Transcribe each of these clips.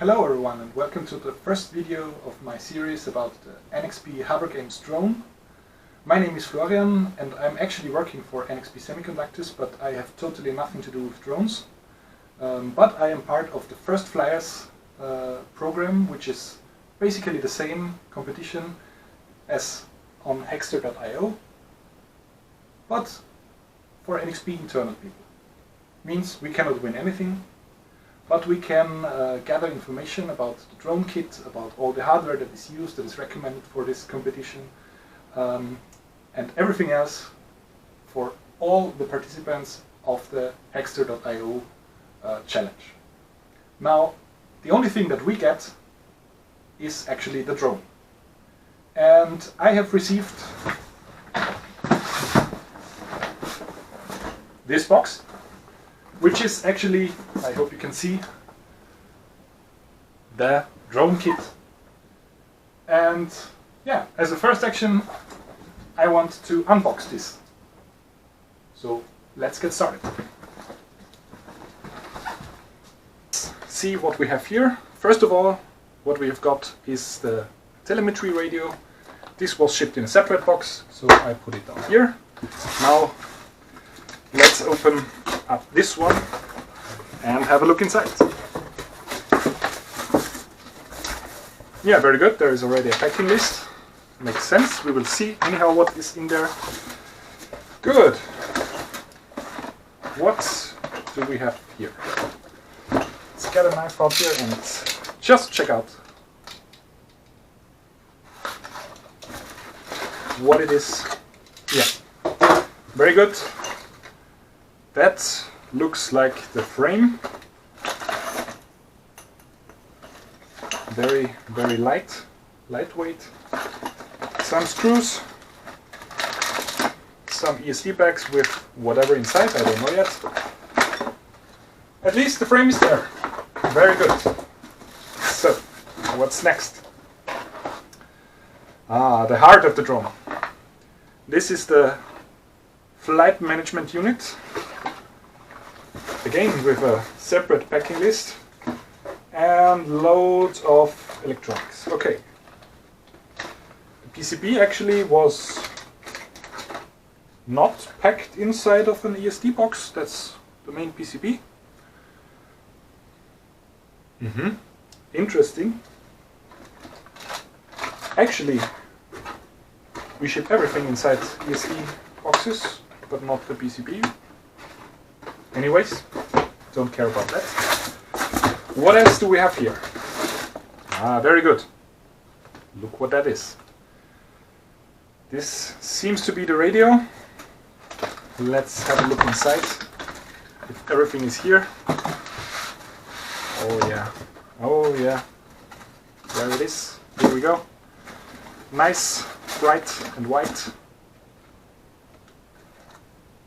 Hello everyone and welcome to the first video of my series about the NXP Hovergames drone. My name is Florian and I'm actually working for NXP Semiconductors, but I have totally nothing to do with drones. But I am part of the First Flyers program, which is basically the same competition as on Hexter.io, but for NXP internal people. Means we cannot win anything, but we can gather information about the drone kit, about all the hardware that is used, that is recommended for this competition, and everything else for all the participants of the Hexter.io challenge. Now, the only thing that we get is actually the drone. And I have received this box, which is actually, I hope you can see, the drone kit. And yeah, as a first action, I want to unbox this. So let's get started. Let's see what we have here. First of all, what we have got is the telemetry radio. This was shipped in a separate box, so I put it down here. Now let's open up this one and have a look inside. Yeah, very good. There is already a packing list. Makes sense. We will see anyhow what is in there. Good. What do we have here? Let's get a knife out here and just check out what it is. Yeah, very good. That looks like the frame. Very, very lightweight. Some screws. Some ESD bags with whatever inside, I don't know yet. At least the frame is there. Very good. So, what's next? The heart of the drone. This is the flight management unit. Again with a separate packing list and loads of electronics. Okay. The PCB actually was not packed inside of an ESD box. That's the main PCB. Interesting. Actually, we ship everything inside ESD boxes, but not the PCB. Anyways, don't care about that. What else do we have here? Very good. Look what that is. This seems to be the radio. Let's have a look inside. If everything is here. Oh yeah. Oh yeah. There it is. Here we go. Nice, bright and white.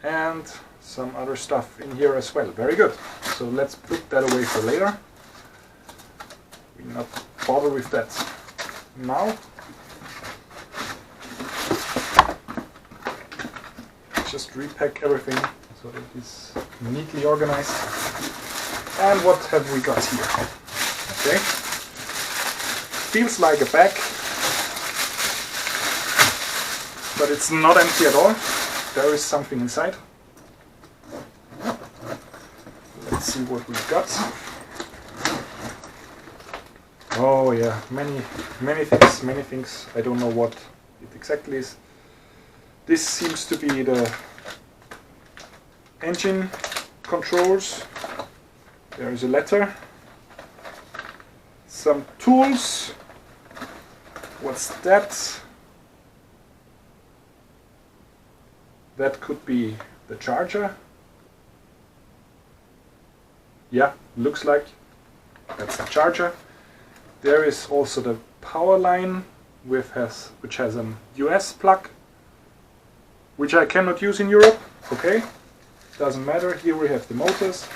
And some other stuff in here as well. Very good. So let's put that away for later. We'll not bother with that now. Just repack everything so that it is neatly organized. And what have we got here? Okay. Feels like a bag, but it's not empty at all. There is something inside. Let's see what we've got. Oh yeah, many things. I don't know what it exactly is. This seems to be the engine controls. There is a letter. Some tools. What's that? That could be the charger. Yeah, looks like that's the charger. There is also the power line which has an US plug, which I cannot use in Europe. Okay, doesn't matter. Here we have the motors,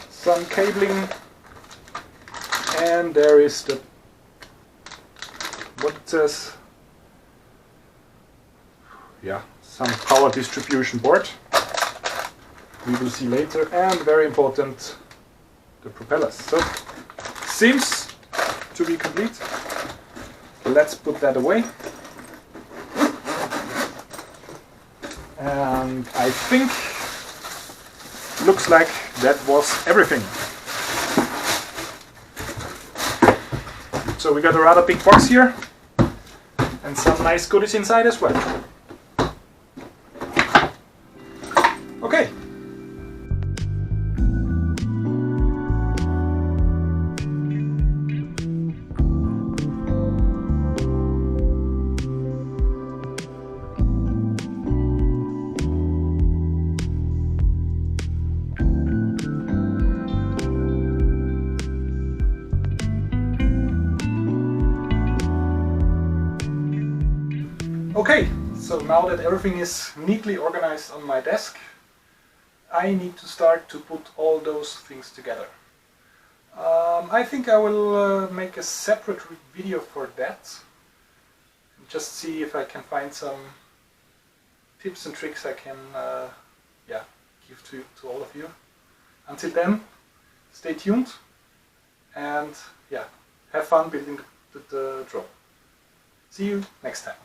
some cabling, and there is the, what it says, yeah, some power distribution board. We will see later. And very important, the propellers. So seems to be complete. Let's put that away. And I think looks like that was everything. So we got a rather big box here and some nice goodies inside as well. Okay. Okay, so now that everything is neatly organized on my desk, I need to start to put all those things together. I think I will make a separate video for that. Just see if I can find some tips and tricks I can give to all of you. Until then, stay tuned and have fun building the drone. See you next time.